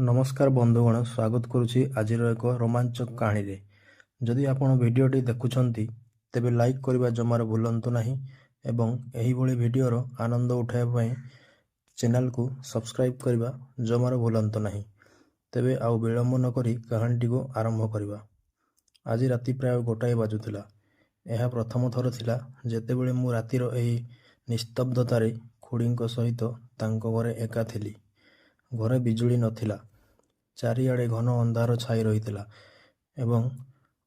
ନମସ୍କାର ବନ୍ଧୁଗଣ, ସ୍ୱାଗତ କରୁଛି ଆଜିର ଏକ ରୋମାଞ୍ଚକ କାହାଣୀରେ। ଯଦି ଆପଣ ଭିଡ଼ିଓଟି ଦେଖୁଛନ୍ତି ତେବେ ଲାଇକ୍ କରିବା ଜମାରୁ ଭୁଲନ୍ତୁ ନାହିଁ ଏବଂ ଏହିଭଳି ଭିଡ଼ିଓର ଆନନ୍ଦ ଉଠାଇବା ପାଇଁ ଚ୍ୟାନେଲକୁ ସବସ୍କ୍ରାଇବ୍ କରିବା ଜମାରୁ ଭୁଲନ୍ତୁ ନାହିଁ। ତେବେ ଆଉ ବିଳମ୍ବ ନକରି କାହାଣୀଟିକୁ ଆରମ୍ଭ କରିବା। ଆଜି ରାତି ପ୍ରାୟ 1ଟାଏ ବାଜୁଥିଲା। ଏହା ପ୍ରଥମ ଥର ଥିଲା ଯେତେବେଳେ ମୁଁ ରାତିର ଏହି ନିସ୍ତବ୍ଧତାରେ ଖୁଡ଼ୀଙ୍କ ସହିତ ତାଙ୍କ ଘରେ ଏକା ଥିଲି। ଘରେ ବିଜୁଳି ନଥିଲା। ଚାରିଆଡ଼େ ଘନ ଅନ୍ଧାର ଛାଇ ରହିଥିଲା ଏବଂ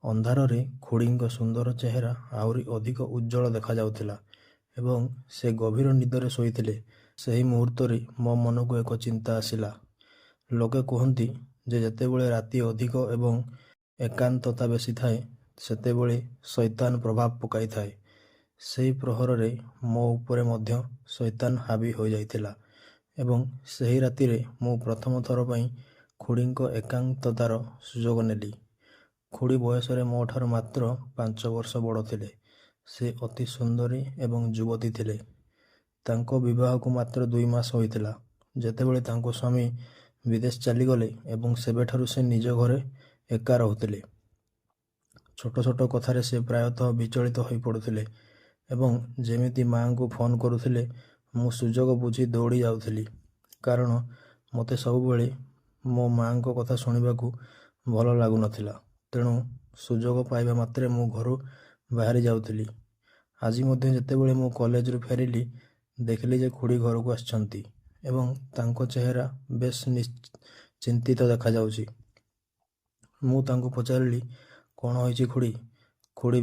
ଅନ୍ଧାରରେ ଖୁଡ଼ୀଙ୍କ ସୁନ୍ଦର ଚେହେରା ଆହୁରି ଅଧିକ ଉଜ୍ଜ୍ୱଳ ଦେଖାଯାଉଥିଲା ଏବଂ ସେ ଗଭୀର ନିଦରେ ଶୋଇଥିଲେ। ସେହି ମୁହୂର୍ତ୍ତରେ ମୋ ମନକୁ ଏକ ଚିନ୍ତା ଆସିଲା। ଲୋକେ କୁହନ୍ତି ଯେ ଯେତେବେଳେ ରାତି ଅଧିକ ଏବଂ ଏକାନ୍ତତା ବେଶୀ ଥାଏ ସେତେବେଳେ ଶୈତାନ ପ୍ରଭାବ ପକାଇଥାଏ। ସେହି ପ୍ରହରରେ ମୋ ଉପରେ ମଧ୍ୟ ଶୈତାନ ହାବି ହୋଇଯାଇଥିଲା ଏବଂ ସେହି ରାତିରେ ମୁଁ ପ୍ରଥମ ଥର ପାଇଁ ଖୁଡ଼ୀଙ୍କ ଏକାନ୍ତତାର ସୁଯୋଗ ନେଲି। ଖୁଡ଼ୀ ବୟସରେ ମୋ ଠାରୁ ମାତ୍ର 5 ବର୍ଷ ବଡ଼ ଥିଲେ। ସେ ଅତି ସୁନ୍ଦରୀ ଏବଂ ଯୁବତୀ ଥିଲେ। ତାଙ୍କ ବିବାହକୁ ମାତ୍ର 2 ମାସ ହୋଇଥିଲା ଯେତେବେଳେ ତାଙ୍କ ସ୍ୱାମୀ ବିଦେଶ ଚାଲିଗଲେ ଏବଂ ସେବେଠାରୁ ସେ ନିଜ ଘରେ ଏକା ରହୁଥିଲେ। ଛୋଟ ଛୋଟ କଥାରେ ସେ ପ୍ରାୟତଃ ବିଚଳିତ ହୋଇପଡ଼ୁଥିଲେ ଏବଂ ଯେମିତି ମାଆଙ୍କୁ ଫୋନ୍ କରୁଥିଲେ ମୁଁ ସୁଯୋଗ ବୁଝି ଦୌଡ଼ି ଯାଉଥିଲି, କାରଣ ମୋତେ ସବୁବେଳେ ମୋ ମାଆଙ୍କ କଥା ଶୁଣିବାକୁ ଭଲ ଲାଗୁନଥିଲା। ତେଣୁ ସୁଯୋଗ ପାଇବା ମାତ୍ରେ ମୁଁ ଘରୁ ବାହାରି ଯାଉଥିଲି। ଆଜି ମଧ୍ୟ ଯେତେବେଳେ ମୁଁ କଲେଜରୁ ଫେରିଲି ଦେଖିଲି ଯେ ଖୁଡ଼ୀ ଘରକୁ ଆସିଛନ୍ତି ଏବଂ ତାଙ୍କ ଚେହେରା ବେଶ୍ ଚିନ୍ତିତ ଦେଖାଯାଉଛି। ମୁଁ ତାଙ୍କୁ ପଚାରିଲି, କ'ଣ ହୋଇଛି ଖୁଡ଼ୀ? ଖୁଡ଼ୀ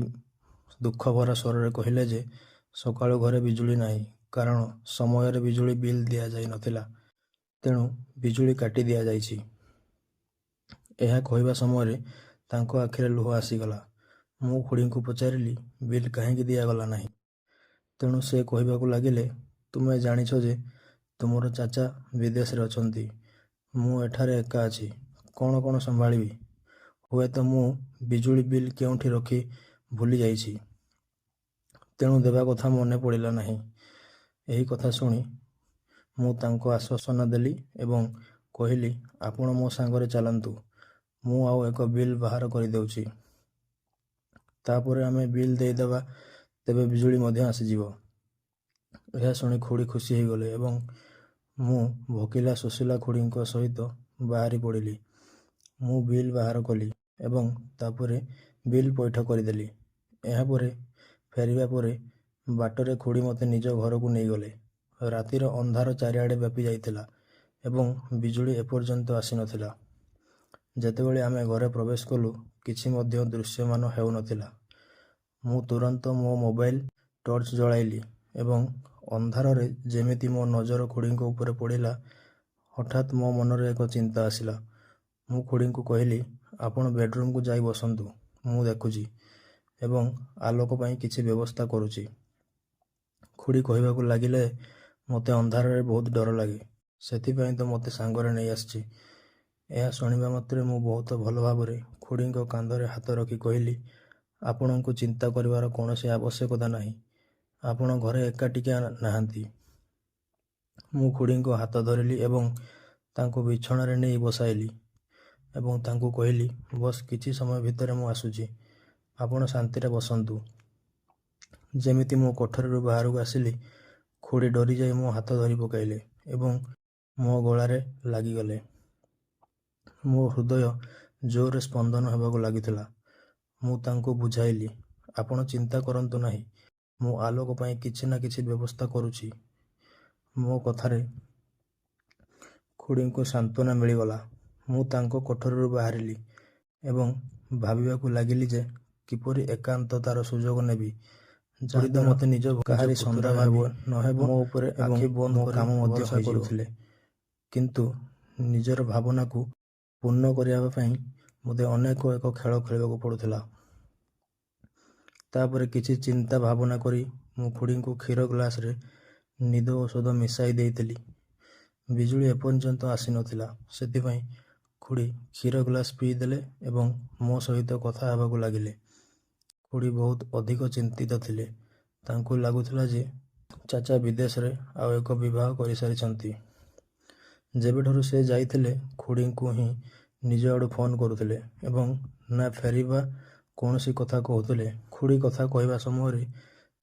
ଦୁଃଖଭରା ସ୍ୱରରେ କହିଲେ ଯେ ସକାଳୁ ଘରେ ବିଜୁଳି ନାହିଁ, କାରଣ ସମୟରେ ବିଜୁଳି ବିଲ୍ ଦିଆଯାଇ ନଥିଲା, ତେଣୁ ବିଜୁଳି କାଟି ଦିଆଯାଇଛି। ଏହା କହିବା ସମୟରେ ତାଙ୍କ ଆଖିରେ ଲୁହ ଆସିଗଲା। ମୁଁ ଖୁଡ଼ୀଙ୍କୁ ପଚାରିଲି, ବିଲ୍ କାହିଁକି ଦିଆଗଲା ନାହିଁ? ତେଣୁ ସେ କହିବାକୁ ଲାଗିଲେ, ତୁମେ ଜାଣିଛ ଯେ ତୁମର ଚାଚା ବିଦେଶରେ ଅଛନ୍ତି। ମୁଁ ଏଠାରେ ଏକା ଅଛି। କ'ଣ କ'ଣ ସମ୍ଭାଳିବି? ହୁଏତ ମୁଁ ବିଜୁଳି ବିଲ୍ କେଉଁଠି ରଖି ଭୁଲି ଯାଇଛି, ତେଣୁ ଦେବା କଥା ମନେ ପଡ଼ିଲା ନାହିଁ। ଏହି କଥା ଶୁଣି ମୁଁ ତାଙ୍କୁ ଆଶ୍ୱାସନା ଦେଲି ଏବଂ କହିଲି, ଆପଣ ମୋ ସାଙ୍ଗରେ ଚାଲନ୍ତୁ, ମୁଁ ଆଉ ଏକ ବିଲ୍ ବାହାର କରିଦେଉଛି। ତାପରେ ଆମେ ବିଲ୍ ଦେଇଦେବା, ତେବେ ବିଜୁଳି ମଧ୍ୟ ଆସିଯିବ। ଏହା ଶୁଣି ଖୁଡ଼ୀ ଖୁସି ହୋଇଗଲେ ଏବଂ ମୁଁ ଭୋକିଲା ସୁଶୀଲା ଖୁଡ଼ୀଙ୍କ ସହିତ ବାହାରି ପଡ଼ିଲି। ମୁଁ ବିଲ୍ ବାହାର କଲି ଏବଂ ତାପରେ ବିଲ୍ ପୈଠ କରିଦେଲି। ଏହାପରେ ଫେରିବା ପରେ ବାଟରେ ଖୁଡ଼ୀ ମୋତେ ନିଜ ଘରକୁ ନେଇଗଲେ। ରାତିର ଅନ୍ଧାର ଚାରିଆଡ଼େ ବ୍ୟାପି ଯାଇଥିଲା ଏବଂ ବିଜୁଳି ଏପର୍ଯ୍ୟନ୍ତ ଆସିନଥିଲା। ଯେତେବେଳେ ଆମେ ଘରେ ପ୍ରବେଶ କଲୁ କିଛି ମଧ୍ୟ ଦୃଶ୍ୟମାନ ହେଉନଥିଲା। ମୁଁ ତୁରନ୍ତ ମୋ ମୋବାଇଲ ଟର୍ଚ୍ଚ ଜଳାଇଲି ଏବଂ ଅନ୍ଧାରରେ ଯେମିତି ମୋ ନଜର ଖୁଡ଼ୀଙ୍କ ଉପରେ ପଡ଼ିଲା, ହଠାତ୍ ମୋ ମନରେ ଏକ ଚିନ୍ତା ଆସିଲା। ମୁଁ ଖୁଡ଼ୀଙ୍କୁ କହିଲି, ଆପଣ ବେଡ୍ରୁମ୍କୁ ଯାଇ ବସନ୍ତୁ, ମୁଁ ଦେଖୁଛି ଏବଂ ଆଲୋକ ପାଇଁ କିଛି ବ୍ୟବସ୍ଥା କରୁଛି। ଖୁଡ଼ୀ କହିବାକୁ ଲାଗିଲେ, ମୋତେ ଅନ୍ଧାରରେ ବହୁତ ଡର ଲାଗେ, ସେଥିପାଇଁ ତ ମୋତେ ସାଙ୍ଗରେ ନେଇ ଆସିଛି। ଏହା ଶୁଣିବା ମାତ୍ରେ ମୁଁ ବହୁତ ଭଲ ଭାବରେ ଖୁଡ଼ୀଙ୍କ କାନ୍ଧରେ ହାତ ରଖି କହିଲି, ଆପଣଙ୍କୁ ଚିନ୍ତା କରିବାର କୌଣସି ଆବଶ୍ୟକତା ନାହିଁ। ଆପଣ ଘରେ ଏକାଟିଆ ନାହାନ୍ତି। ମୁଁ ଖୁଡ଼ୀଙ୍କ ହାତ ଧରିଲି ଏବଂ ତାଙ୍କୁ ବିଛଣାରେ ନେଇ ବସାଇଲି ଏବଂ ତାଙ୍କୁ କହିଲି, ବସ୍ କିଛି ସମୟ ଭିତରେ ମୁଁ ଆସୁଛି, ଆପଣ ଶାନ୍ତିରେ ବସନ୍ତୁ। ଯେମିତି ମୁଁ କୋଠରୀରୁ ବାହାରକୁ ଆସିଲି, ଖୁଡ଼ୀ ଡରିଯାଇ ମୋ ହାତ ଧରି ପକାଇଲେ ଏବଂ ମୋ ଗଳାରେ ଲାଗିଗଲେ। ମୋ ହୃଦୟ ଜୋରରେ ସ୍ପନ୍ଦନ ହେବାକୁ ଲାଗିଥିଲା। ମୁଁ ତାଙ୍କୁ ବୁଝାଇଲି, ଆପଣ ଚିନ୍ତା କରନ୍ତୁ ନାହିଁ, ମୁଁ ଆଲୋକ ପାଇଁ କିଛି ନା କିଛି ବ୍ୟବସ୍ଥା କରୁଛି। ମୋ କଥାରେ ଖୁଡ଼ୀଙ୍କୁ ସାନ୍ତ୍ୱନା ମିଳିଗଲା। ମୁଁ ତାଙ୍କ କୋଠରୀରୁ ବାହାରିଲି ଏବଂ ଭାବିବାକୁ ଲାଗିଲି ଯେ କିପରି ଏକାନ୍ତତାର ସୁଯୋଗ ନେବି, ଯାହା ମୋତେ ନିଜ କାହାରି ସନ୍ଦେହ ନହେବ ମୋ ଉପରେ ଆଖି ବନ୍ଦ କରି କାମ ମଧ୍ୟ କରୁଥିଲେ। କିନ୍ତୁ ନିଜର ଭାବନାକୁ ପୂର୍ଣ୍ଣ କରିବା ପାଇଁ ମୋତେ ଅନେକ ଏକ ଖେଳ ଖେଳିବାକୁ ପଡ଼ୁଥିଲା। ତାପରେ କିଛି ଚିନ୍ତା ଭାବନା କରି ମୁଁ ଖୁଡ଼ୀଙ୍କୁ କ୍ଷୀର ଗ୍ଲାସରେ ନିଦ ଔଷଧ ମିଶାଇ ଦେଇଥିଲି। ବିଜୁଳି ଏପର୍ଯ୍ୟନ୍ତ ଆସିନଥିଲା, ସେଥିପାଇଁ ଖୁଡ଼ୀ କ୍ଷୀର ଗ୍ଲାସ ପିଇଦେଲେ ଏବଂ ମୋ ସହିତ କଥା ହେବାକୁ ଲାଗିଲେ। ଖୁଡ଼ୀ ବହୁତ ଅଧିକ ଚିନ୍ତିତ ଥିଲେ। ତାଙ୍କୁ ଲାଗୁଥିଲା ଯେ ଚାଚା ବିଦେଶରେ ଆଉ ଏକ ବିବାହ କରିସାରିଛନ୍ତି। ଯେବେଠାରୁ ସେ ଯାଇଥିଲେ ଖୁଡ଼ିଙ୍କୁ ହିଁ ନିଜ ଆଡ଼ୁ ଫୋନ୍ କରୁଥିଲେ ଏବଂ ନା ଫେରିବା କୌଣସି କଥା କହୁଥିଲେ। ଖୁଡ଼ି କଥା କହିବା ସମୟରେ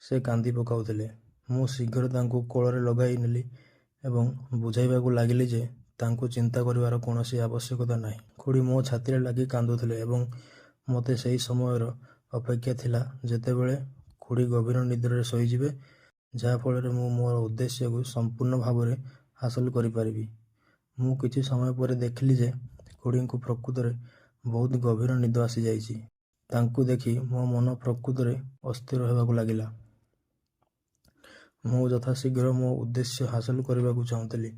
ସେ କାନ୍ଦି ପକାଉଥିଲେ। ମୁଁ ଶୀଘ୍ର ତାଙ୍କୁ କୋଳରେ ଲଗାଇ ନେଲି ଏବଂ ବୁଝାଇବାକୁ ଲାଗିଲି ଯେ ତାଙ୍କୁ ଚିନ୍ତା କରିବାର କୌଣସି ଆବଶ୍ୟକତା ନାହିଁ। ଖୁଡ଼ି ମୋ ଛାତିରେ ଲାଗି କାନ୍ଦୁଥିଲେ ଏବଂ ମୋତେ ସେହି ସମୟର ଅପେକ୍ଷା ଥିଲା ଯେତେବେଳେ ଖୁଡ଼ି ଗଭୀର ନିଦ୍ରାରେ ଶୋଇଯିବେ, ଯାହାଫଳରେ ମୁଁ ମୋର ଉଦ୍ଦେଶ୍ୟକୁ ସମ୍ପୂର୍ଣ୍ଣ ଭାବରେ ହାସଲ କରିପାରିବି। ମୁଁ କିଛି ସମୟ ପରେ ଦେଖିଲି ଯେ ଖୁଡ଼ିଙ୍କୁ ପ୍ରକୃତରେ ବହୁତ ଗଭୀର ନିଦ ଆସିଯାଇଛି। ତାଙ୍କୁ ଦେଖି ମୋ ମନ ପ୍ରକୃତରେ ଅସ୍ଥିର ହେବାକୁ ଲାଗିଲା। ମୁଁ ଯଥାଶୀଘ୍ର ମୋ ଉଦ୍ଦେଶ୍ୟ ହାସଲ କରିବାକୁ ଚାହୁଁଥିଲି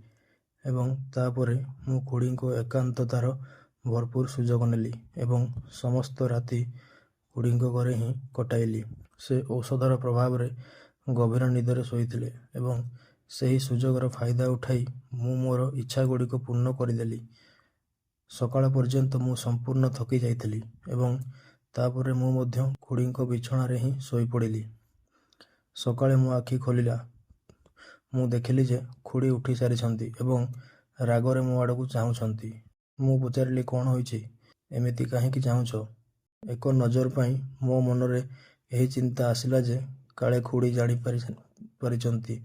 ଏବଂ ତାପରେ ମୁଁ ଖୁଡ଼ିଙ୍କ ଏକାନ୍ତତାର ଭରପୁର ସୁଯୋଗ ନେଲି ଏବଂ ସମସ୍ତ ରାତି ଖୁଡ଼ିଙ୍କ ଘରେ ହିଁ କଟାଇଲି। ସେ ଔଷଧର ପ୍ରଭାବରେ ଗଭୀର ନିଦରେ ଶୋଇଥିଲେ ଏବଂ ସେହି ସୁଯୋଗର ଫାଇଦା ଉଠାଇ ମୁଁ ମୋର ଇଚ୍ଛାଗୁଡ଼ିକ ପୂର୍ଣ୍ଣ କରିଦେଲି। ସକାଳ ପର୍ଯ୍ୟନ୍ତ ମୁଁ ସମ୍ପୂର୍ଣ୍ଣ ଥକି ଯାଇଥିଲି ଏବଂ ତାପରେ ମୁଁ ମଧ୍ୟ ଖୁଡ଼ିଙ୍କ ବିଛଣାରେ ହିଁ ଶୋଇପଡ଼ିଲି। ସକାଳେ ମୋ ଆଖି ଖୋଲିଲା, ମୁଁ ଦେଖିଲି ଯେ ଖୁଡ଼ି ଉଠି ସାରିଛନ୍ତି ଏବଂ ରାଗରେ ମୋ ଆଡ଼କୁ ଚାହୁଁଛନ୍ତି। ମୁଁ ପଚାରିଲି, କ'ଣ ହୋଇଛି? ଏମିତି କାହିଁକି ଚାହୁଁଛ? ଏକ ନଜର ପାଇଁ ମୋ ମନରେ ଏହି ଚିନ୍ତା ଆସିଲା ଯେ କାଳେ ଖୁଡ଼ି ଜାଣିପାରିଛନ୍ତି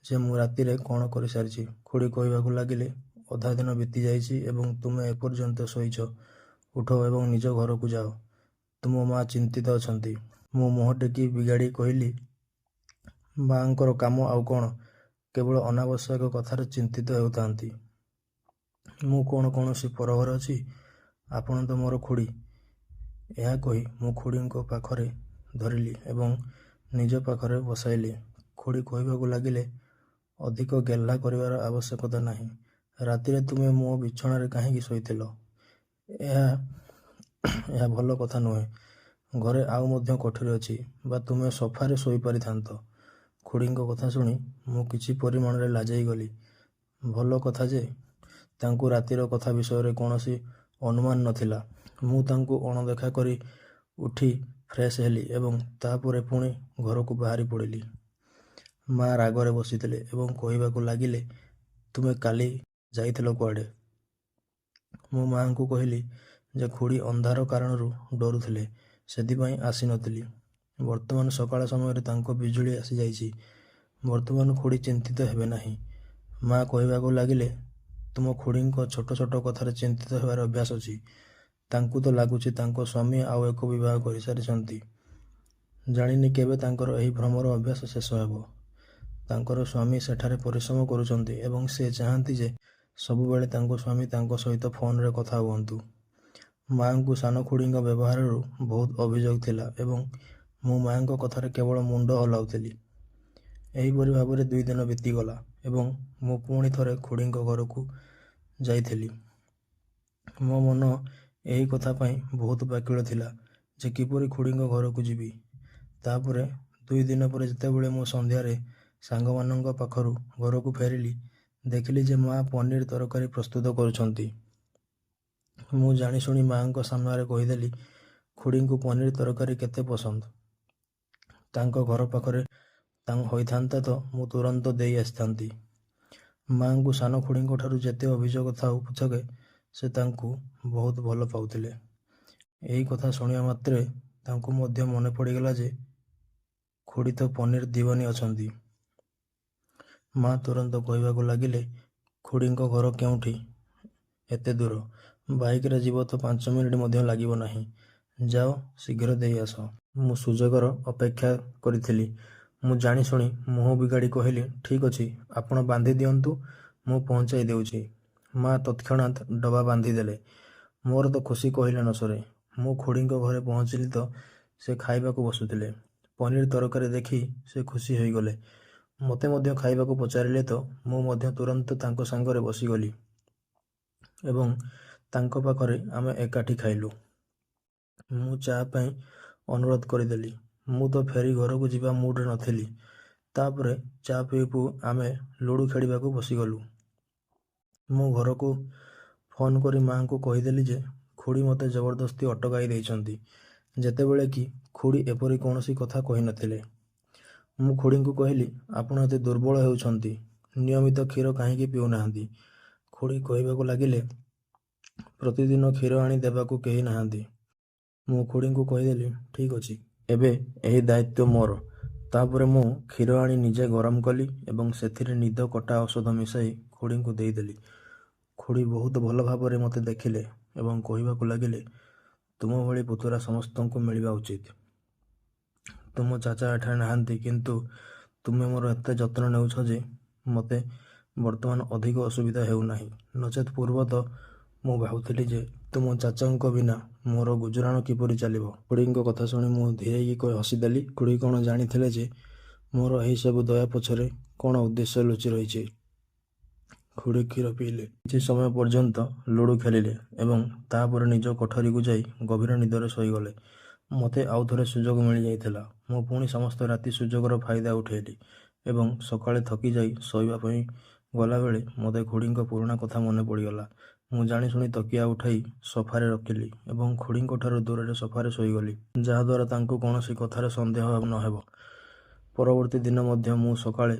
ଯେ ମୁଁ ରାତିରେ କ'ଣ କରିସାରିଛି। ଖୁଡ଼ି କହିବାକୁ ଲାଗିଲେ, ଅଧା ଦିନ ବିତିଯାଇଛି ଏବଂ ତୁମେ ଏପର୍ଯ୍ୟନ୍ତ ଶୋଇଛ। ଉଠ ଏବଂ ନିଜ ଘରକୁ ଯାଅ। ତୁମ ମା ଚିନ୍ତିତ ଅଛନ୍ତି। ମୁଁ ମୁହଁ ଟେକି ବିଗାଡ଼ି କହିଲି, ମାଆଙ୍କର କାମ ଆଉ କ'ଣ? କେବଳ ଅନାବଶ୍ୟକ କଥାରେ ଚିନ୍ତିତ ହେଉଥାନ୍ତି। ମୁଁ କ'ଣ କୌଣସି ପରଘର ଅଛି? ଆପଣ ତ ମୋର ଖୁଡ଼ି। ଏହା କହି ମୁଁ ଖୁଡ଼ିଙ୍କ ପାଖରେ ଧରିଲି ଏବଂ ନିଜ ପାଖରେ ବସାଇଲି। ଖୁଡ଼ି କହିବାକୁ ଲାଗିଲେ, ଅଧିକ ଗେହ୍ଲା କରିବାର ଆବଶ୍ୟକତା ନାହିଁ। ରାତିରେ ତୁମେ ମୋ ବିଛଣାରେ କାହିଁକି ଶୋଇଥିଲ? ଏହା ଭଲ କଥା ନୁହେଁ। ଘରେ ଆଉ ମଧ୍ୟ କୋଠରୀ ଅଛି ବା ତୁମେ ସୋଫାରେ ଶୋଇପାରିଥାନ୍ତ। ଖୁଡ଼ିଙ୍କ କଥା ଶୁଣି ମୁଁ କିଛି ପରିମାଣରେ ଲାଜେଇ ଗଲି। ଭଲ କଥା ଯେ ତାଙ୍କୁ ରାତିର କଥା ବିଷୟରେ କୌଣସି ଅନୁମାନ ନଥିଲା। ମୁଁ ତାଙ୍କୁ ଅଣଦେଖା କରି ଉଠି ଫ୍ରେଶ୍ ହେଲି ଏବଂ ତାପରେ ପୁଣି ଘରକୁ ବାହାରି ପଡ଼ିଲି। ମା ରାଗରେ ବସିଥିଲେ ଏବଂ କହିବାକୁ ଲାଗିଲେ, ତୁମେ କାଲି ଯାଇଥିଲ କୁଆଡ଼େ? ମୁଁ ମାଆଙ୍କୁ କହିଲି ଯେ ଖୁଡ଼ି ଅନ୍ଧାର କାରଣରୁ ଡରୁଥିଲେ, ସେଥିପାଇଁ ଆସିନଥିଲି। ବର୍ତ୍ତମାନ ସକାଳ ସମୟରେ ତାଙ୍କ ବିଜୁଳି ଆସିଯାଇଛି। ବର୍ତ୍ତମାନ ଖୁଡ଼ି ଚିନ୍ତିତ ହେବେ ନାହିଁ। ମା କହିବାକୁ ଲାଗିଲେ, ତୁମ ଖୁଡ଼ିଙ୍କ ଛୋଟ ଛୋଟ କଥାରେ ଚିନ୍ତିତ ହେବାର ଅଭ୍ୟାସ ଅଛି। ତାଙ୍କୁ ତ ଲାଗୁଛି ତାଙ୍କ ସ୍ୱାମୀ ଆଉ ଏକ ବିବାହ କରିସାରିଛନ୍ତି। ଜାଣିନି କେବେ ତାଙ୍କର ଏହି ଭ୍ରମର ଅଭ୍ୟାସ ଶେଷ ହେବ। ତାଙ୍କର ସ୍ୱାମୀ ସେଠାରେ ପରିଶ୍ରମ କରୁଛନ୍ତି ଏବଂ ସେ ଚାହାନ୍ତି ଯେ ସବୁବେଳେ ତାଙ୍କ ସ୍ୱାମୀ ତାଙ୍କ ସହିତ ଫୋନରେ କଥା ହୁଅନ୍ତୁ। ମାଆଙ୍କୁ ସାନ ଖୁଡ଼ିଙ୍କ ବ୍ୟବହାରରୁ ବହୁତ ଅଭିଯୋଗ ଥିଲା ଏବଂ ମୁଁ ମାଆଙ୍କ କଥାରେ କେବଳ ମୁଣ୍ଡ ହଲାଉଥିଲି। ଏହିପରି ଭାବରେ 2 ଦିନ ବିତିଗଲା ଏବଂ ମୁଁ ପୁଣି ଥରେ ଖୁଡ଼ିଙ୍କ ଘରକୁ ଯାଇଥିଲି। ମୋ ମନ ଏହି କଥା ପାଇଁ ବହୁତ ବ୍ୟାକୁଳ ଥିଲା ଯେ କିପରି ଖୁଡ଼ିଙ୍କ ଘରକୁ ଯିବି। ତାପରେ 2 ଦିନ ପରେ ଯେତେବେଳେ ମୁଁ ସନ୍ଧ୍ୟାରେ ସାଙ୍ଗମାନଙ୍କ ପାଖରୁ ଘରକୁ ଫେରିଲି, ଦେଖିଲି ଯେ ମା ପନିର ତରକାରୀ ପ୍ରସ୍ତୁତ କରୁଛନ୍ତି। ମୁଁ ଜାଣିଶୁଣି ମାଆଙ୍କ ସାମ୍ନାରେ କହିଦେଲି, ଖୁଡ଼ିଙ୍କୁ ପନିର ତରକାରୀ କେତେ ପସନ୍ଦ। ତାଙ୍କ ଘର ପାଖରେ ହୋଇଥାନ୍ତା ତ ମୁଁ ତୁରନ୍ତ ଦେଇ ଆସିଥାନ୍ତି। ମାଆଙ୍କୁ ସାନ ଖୁଡ଼ିଙ୍କ ଠାରୁ ଯେତେ ଅଭିଯୋଗ ଥାଉ ପଛକେ ସେ ତାଙ୍କୁ ବହୁତ ଭଲ ପାଉଥିଲେ। ଏହି କଥା ଶୁଣିବା ମାତ୍ରେ ତାଙ୍କୁ ମଧ୍ୟ ମନେ ପଡ଼ିଗଲା ଯେ ଖୁଡ଼ି ତ ପନିର ଦିୱାନୀ ଅଛନ୍ତି। ମା ତୁରନ୍ତ କହିବାକୁ ଲାଗିଲେ, ଖୁଡ଼ିଙ୍କ ଘର କେଉଁଠି? ଏତେ ଦୂର। ବାଇକ୍ରେ ଯିବ ତ 5 ମିନିଟ୍ ମଧ୍ୟ ଲାଗିବ ନାହିଁ। ଯାଅ, ଶୀଘ୍ର ଦେଇ ଆସ। ମୁଁ ସୁଯୋଗର ଅପେକ୍ଷା କରିଥିଲି। ମୁଁ ଜାଣିଶୁଣି ମୁହଁ ବିଗାଡ଼ି କହିଲି, ଠିକ୍ ଅଛି, ଆପଣ ବାନ୍ଧି ଦିଅନ୍ତୁ, ମୁଁ ପହଞ୍ଚାଇ ଦେଉଛି। ମା ତତ୍କ୍ଷଣାତ୍ ଡବା ବାନ୍ଧିଦେଲେ। ମୋର ତ ଖୁସି କହିଲେ ନ ସରେ। ମୁଁ ଖୁଡ଼ିଙ୍କ ଘରେ ପହଞ୍ଚିଲି ତ ସେ ଖାଇବାକୁ ବସୁଥିଲେ। ପନିର ତରକାରୀ ଦେଖି ସେ ଖୁସି ହୋଇଗଲେ। ମୋତେ ମଧ୍ୟ ଖାଇବାକୁ ପଚାରିଲେ ତ ମୁଁ ମଧ୍ୟ ତୁରନ୍ତ ତାଙ୍କ ସାଙ୍ଗରେ ବସିଗଲି ଏବଂ ତାଙ୍କ ପାଖରେ ଆମେ ଏକାଠି ଖାଇଲୁ। ମୁଁ ଚା ପାଇଁ ଅନୁରୋଧ କରିଦେଲି। ମୁଁ ତ ଫେରି ଘରକୁ ଯିବା ମୁଡ଼ରେ ନଥିଲି। ତାପରେ ଚା ପିଉ ପିଉ ଆମେ ଲୁଡ଼ୁ ଖେଳିବାକୁ ବସିଗଲୁ। ମୁଁ ଘରକୁ ଫୋନ୍ କରି ମାଆଙ୍କୁ କହିଦେଲି ଯେ ଖୁଡ଼ି ମୋତେ ଜବରଦସ୍ତି ଅଟକାଇ ଦେଇଛନ୍ତି, ଯେତେବେଳେ କି ଖୁଡ଼ି ଏପରି କୌଣସି କଥା କହିନଥିଲେ। ମୁଁ ଖୁଡ଼ିଙ୍କୁ କହିଲି, ଆପଣ ଏତେ ଦୁର୍ବଳ ହେଉଛନ୍ତି, ନିୟମିତ କ୍ଷୀର କାହିଁକି ପିଉନାହାନ୍ତି? ଖୁଡ଼ି କହିବାକୁ ଲାଗିଲେ, ପ୍ରତିଦିନ କ୍ଷୀର ଆଣି ଦେବାକୁ କେହି ନାହାନ୍ତି। ମୁଁ ଖୁଡ଼ିଙ୍କୁ କହିଦେଲି, ଠିକ୍ ଅଛି, ଏବେ ଏହି ଦାୟିତ୍ୱ ମୋର। ତାପରେ ମୁଁ କ୍ଷୀର ଆଣି ନିଜେ ଗରମ କଲି ଏବଂ ସେଥିରେ ନିଦ କଟା ଔଷଧ ମିଶାଇ ଖୁଡ଼ିଙ୍କୁ ଦେଇଦେଲି। ଖୁଡ଼ି ବହୁତ ଭଲ ଭାବରେ ମୋତେ ଦେଖିଲେ ଏବଂ କହିବାକୁ ଲାଗିଲେ, ତୁମ ଭଳି ପୁତୁରା ସମସ୍ତଙ୍କୁ ମିଳିବା ଉଚିତ। ତୁମ ଚାଚା ଏଠାରେ ନାହାନ୍ତି, କିନ୍ତୁ ତୁମେ ମୋର ଏତେ ଯତ୍ନ ନେଉଛ ଯେ ମୋତେ ବର୍ତ୍ତମାନ ଅଧିକ ଅସୁବିଧା ହେଉନାହିଁ। ନଚେତ୍ ପୂର୍ବତଃ ମୁଁ ଭାବୁଥିଲି ଯେ ତୁମ ଚାଚାଙ୍କ ବିନା ମୋର ଗୁଜରାଣ କିପରି ଚାଲିବ। ଖୁଡ଼ିଙ୍କ କଥା ଶୁଣି ମୁଁ ଧୀରେଇକି ହସିଦେଲି। ଖୁଡ଼ି କ'ଣ ଜାଣିଥିଲେ ଯେ ମୋର ଏହିସବୁ ଦୟା ପଛରେ କ'ଣ ଉଦ୍ଦେଶ୍ୟ ଲୁଚି ରହିଛି। ଖୁଡ଼ି କ୍ଷୀର ପିଇଲେ। କିଛି ସମୟ ପର୍ଯ୍ୟନ୍ତ ଲୁଡ଼ୁ ଖେଳିଲେ ଏବଂ ତାପରେ ନିଜ କୋଠରୀକୁ ଯାଇ ଗଭୀର ନିଦରେ ଶୋଇଗଲେ। ମୋତେ ଆଉ ଥରେ ସୁଯୋଗ ମିଳିଯାଇଥିଲା। ମୁଁ ପୁଣି ସମସ୍ତ ରାତି ସୁଯୋଗର ଫାଇଦା ଉଠାଇଲି ଏବଂ ସକାଳେ ଥକି ଯାଇ ଶୋଇବା ପାଇଁ ଗଲାବେଳେ ମୋତେ ଖୁଡ଼ିଙ୍କ ପୁରୁଣା କଥା ମନେ ପଡ଼ିଗଲା। ମୁଁ ଜାଣିଶୁଣି ତକିଆ ଉଠାଇ ସୋଫାରେ ରଖିଲି ଏବଂ ଖୁଡ଼ିଙ୍କଠାରୁ ଦୂରରେ ସୋଫାରେ ଶୋଇଗଲି, ଯାହାଦ୍ୱାରା ତାଙ୍କୁ କୌଣସି କଥାରେ ସନ୍ଦେହ ନ ହେବ। ପରବର୍ତ୍ତୀ ଦିନ ମଧ୍ୟ ମୁଁ ସକାଳେ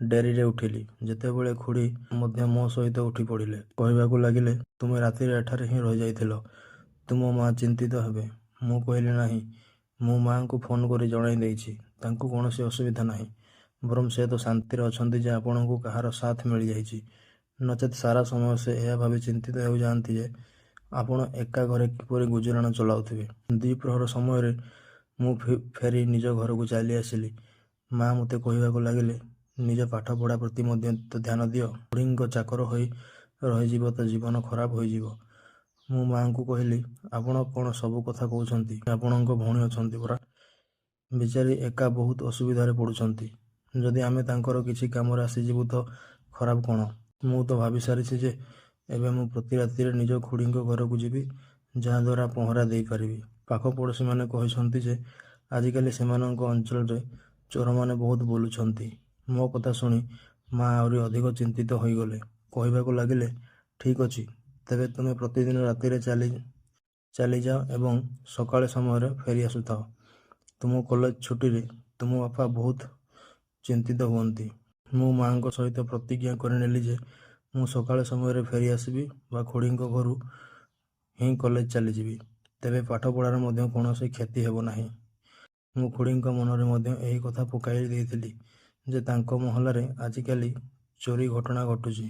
ଡେରିରେ ଉଠିଲି। ଯେତେବେଳେ ଖୁଡ଼ି ମଧ୍ୟ ମୋ ସହିତ ଉଠି ପଡ଼ିଲେ। କହିବାକୁ ଲାଗିଲେ, ତୁମେ ରାତିରେ ଏଠାରେ ହିଁ ରହିଯାଇଥିଲ। ତୁମ ମା ଚିନ୍ତିତ ହେବେ। ମୁଁ କହିଲି, ନାହିଁ, ମୁଁ ମାଆଙ୍କୁ ଫୋନ୍ କରି ଜଣାଇ ଦେଇଛି। ତାଙ୍କୁ କୌଣସି ଅସୁବିଧା ନାହିଁ। ବରଂ ସେ ତ ଶାନ୍ତିରେ ଅଛନ୍ତି ଯେ ଆପଣଙ୍କୁ କାହାର ସାଥ ମିଳିଯାଇଛି। ନଚେତ୍ ସାରା ସମୟ ସେ ଏହା ଭାବି ଚିନ୍ତିତ ହେଉଯାଆନ୍ତି ଯେ ଆପଣ ଏକା ଘରେ କିପରି ଗୁଜରାଣ ଚଳାଉଥିବେ। ଦ୍ୱିପ୍ରହର ସମୟରେ ମୁଁ ଫେରି ନିଜ ଘରକୁ ଚାଲି ଆସିଲି। ମା ମୋତେ କହିବାକୁ ଲାଗିଲେ, ନିଜ ପାଠପଢ଼ା ପ୍ରତି ମଧ୍ୟ ତ ଧ୍ୟାନ ଦିଅ। ଖୁଡ଼ିଙ୍କ ଚାକର ହୋଇ ରହିଯିବ ତ ଜୀବନ ଖରାପ ହୋଇଯିବ। ମୁଁ ମାଆଙ୍କୁ କହିଲି, ଆପଣ କ'ଣ ସବୁ କଥା କହୁଛନ୍ତି? ଆପଣଙ୍କ ଭଉଣୀ ଅଛନ୍ତି ପରା। ବିଚାରୀ ଏକା ବହୁତ ଅସୁବିଧାରେ ପଡ଼ୁଛନ୍ତି। ଯଦି ଆମେ ତାଙ୍କର କିଛି କାମରେ ଆସିଯିବୁ ତ ଖରାପ କ'ଣ? ମୁଁ ତ ଭାବିସାରିଛି ଯେ ଏବେ ମୁଁ ପ୍ରତି ରାତିରେ ନିଜ ଖୁଡ଼ିଙ୍କ ଘରକୁ ଯିବି, ଯାହାଦ୍ୱାରା ପହରା ଦେଇପାରିବି। ପାଖ ପଡ଼ୋଶୀମାନେ କହିଛନ୍ତି ଯେ ଆଜିକାଲି ସେମାନଙ୍କ ଅଞ୍ଚଳରେ ଚୋରମାନେ ବହୁତ ବୁଲୁଛନ୍ତି। ମୋ କଥା ଶୁଣି ମା ଆହୁରି ଅଧିକ ଚିନ୍ତିତ ହୋଇଗଲେ। କହିବାକୁ ଲାଗିଲେ, ଠିକ୍ ଅଛି, ତେବେ ତୁମେ ପ୍ରତିଦିନ ରାତିରେ ଚାଲିଯାଅ ଏବଂ ସକାଳ ସମୟରେ ଫେରି ଆସୁଥାଅ। ତୁମ କଲେଜ ଛୁଟିରେ ତୁମ ବାପା ବହୁତ ଚିନ୍ତିତ ହୁଅନ୍ତି। ମୁଁ ମାଆଙ୍କ ସହିତ ପ୍ରତିଜ୍ଞା କରିନେଲି ଯେ ମୁଁ ସକାଳ ସମୟରେ ଫେରି ଆସିବି ବା ଖୁଡ଼ିଙ୍କ ଘରୁ ହିଁ କଲେଜ ଚାଲିଯିବି। ତେବେ ପାଠପଢ଼ାର ମଧ୍ୟ କୌଣସି କ୍ଷତି ହେବ ନାହିଁ। ମୁଁ ଖୁଡ଼ିଙ୍କ ମନରେ ମଧ୍ୟ ଏହି କଥା ପକାଇ ଦେଇଥିଲି ଯେ ତାଙ୍କ ମହଲାରେ ଆଜିକାଲି ଚୋରି ଘଟଣା ଘଟୁଛି।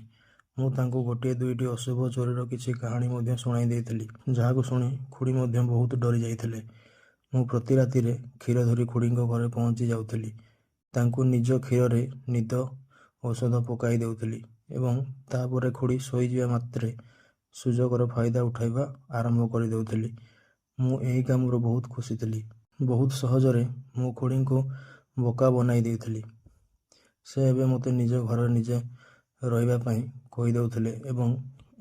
ମୁଁ ତାଙ୍କୁ ଗୋଟିଏ ଦୁଇଟି ଅଶୁଭ ଚୋରିର କିଛି କାହାଣୀ ମଧ୍ୟ ଶୁଣାଇ ଦେଇଥିଲି, ଯାହାକୁ ଶୁଣି ଖୁଡ଼ି ମଧ୍ୟ ବହୁତ ଡରି ଯାଇଥିଲେ। ମୁଁ ପ୍ରତି ରାତିରେ କ୍ଷୀର ଧରି ଖୁଡ଼ିଙ୍କ ଘରେ ପହଞ୍ଚି ଯାଉଥିଲି। ତାଙ୍କୁ ନିଜ କ୍ଷୀରରେ ନିଦ ଔଷଧ ପକାଇ ଦେଉଥିଲି ଏବଂ ତାପରେ ଖୁଡ଼ି ଶୋଇଯିବା ମାତ୍ରେ ସୁଯୋଗର ଫାଇଦା ଉଠାଇବା ଆରମ୍ଭ କରିଦେଉଥିଲି। ମୁଁ ଏହି କାମରୁ ବହୁତ ଖୁସି ଥିଲି। ବହୁତ ସହଜରେ ମୁଁ ଖୁଡ଼ିଙ୍କୁ ବୋକା ବନାଇ ଦେଇଥିଲି। ସେ ଏବେ ମୋତେ ନିଜ ଘରେ ନିଜେ ରହିବା ପାଇଁ କହିଦେଉଥିଲେ ଏବଂ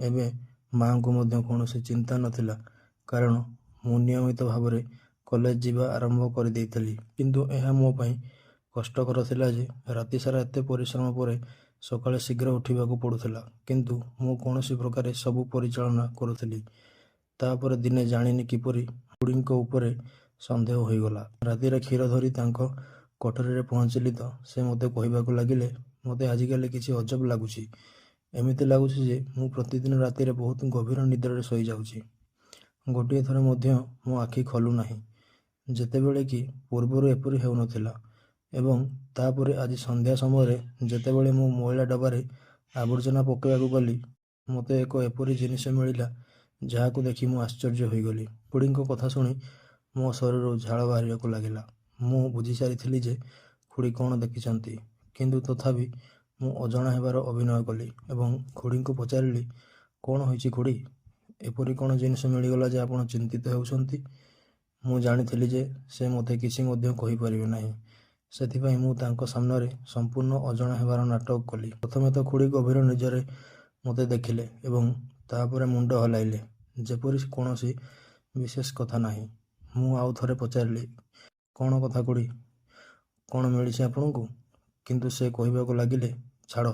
ଏବେ ମାଆଙ୍କୁ ମଧ୍ୟ କୌଣସି ଚିନ୍ତା ନଥିଲା, କାରଣ ମୁଁ ନିୟମିତ ଭାବରେ କଲେଜ ଯିବା ଆରମ୍ଭ କରିଦେଇଥିଲି। କିନ୍ତୁ ଏହା ମୋ ପାଇଁ କଷ୍ଟକର ଥିଲା ଯେ ରାତିସାରା ଏତେ ପରିଶ୍ରମ ପରେ ସକାଳେ ଶୀଘ୍ର ଉଠିବାକୁ ପଡ଼ୁଥିଲା। କିନ୍ତୁ ମୁଁ କୌଣସି ପ୍ରକାରେ ସବୁ ପରିଚାଳନା କରୁଥିଲି। ତାପରେ ଦିନେ ଜାଣିନି କିପରି ଖୁଡ଼ିଙ୍କ ଉପରେ ସନ୍ଦେହ ହୋଇଗଲା। ରାତିରେ କ୍ଷୀର ଧରି ତାଙ୍କ କୋଠରୀରେ ପହଞ୍ଚିଲି ତ ସେ ମୋତେ କହିବାକୁ ଲାଗିଲେ, ମୋତେ ଆଜିକାଲି କିଛି ଅଜବ ଲାଗୁଛି। ଏମିତି ଲାଗୁଛି ଯେ ମୁଁ ପ୍ରତିଦିନ ରାତିରେ ବହୁତ ଗଭୀର ନିଦ୍ରାରେ ଶୋଇଯାଉଛି। ଗୋଟିଏ ଥର ମଧ୍ୟ ମୋ ଆଖି ଖୋଲୁନାହିଁ, ଯେତେବେଳେ କି ପୂର୍ବରୁ ଏପରି ହେଉନଥିଲା। ଏବଂ ତାପରେ ଆଜି ସନ୍ଧ୍ୟା ସମୟରେ ଯେତେବେଳେ ମୁଁ ମଇଳା ଡବାରେ ଆବର୍ଜନା ପକାଇବାକୁ ଗଲି, ମୋତେ ଏକ ଏପରି ଜିନିଷ ମିଳିଲା ଯାହାକୁ ଦେଖି ମୁଁ ଆଶ୍ଚର୍ଯ୍ୟ ହୋଇଗଲି। ଖୁଡ଼ିଙ୍କ କଥା ଶୁଣି ମୋ ଶରୀରରୁ ଝାଳ ବାହାରିବାକୁ ଲାଗିଲା। ମୁଁ ବୁଝିସାରିଥିଲି ଯେ ଖୁଡ଼ି କ'ଣ ଦେଖିଛନ୍ତି, କିନ୍ତୁ ତଥାପି ମୁଁ ଅଜଣା ହେବାର ଅଭିନୟ କଲି ଏବଂ ଖୁଡ଼ିଙ୍କୁ ପଚାରିଲି, କ'ଣ ହୋଇଛି ଖୁଡ଼ି? ଏପରି କ'ଣ ଜିନିଷ ମିଳିଗଲା ଯେ ଆପଣ ଚିନ୍ତିତ ହେଉଛନ୍ତି? ମୁଁ ଜାଣିଥିଲି ଯେ ସେ ମୋତେ କିଛି ମଧ୍ୟ କହିପାରିବେ ନାହିଁ। ସେଥିପାଇଁ ମୁଁ ତାଙ୍କ ସାମ୍ନାରେ ସମ୍ପୂର୍ଣ୍ଣ ଅଜଣା ହେବାର ନାଟକ କଲି। ପ୍ରଥମେ ତ ଖୁଡ଼ି ଗଭୀର ନିଜରେ ମୋତେ ଦେଖିଲେ ଏବଂ ତାପରେ ମୁଣ୍ଡ ହଲାଇଲେ, ଯେପରି କୌଣସି ବିଶେଷ କଥା ନାହିଁ। ମୁଁ ଆଉ ଥରେ ପଚାରିଲି, କ'ଣ କଥା ଖୁଡ଼ି? କ'ଣ ମିଳିଛି ଆପଣଙ୍କୁ? କିନ୍ତୁ ସେ କହିବାକୁ ଲାଗିଲେ, ଛାଡ଼,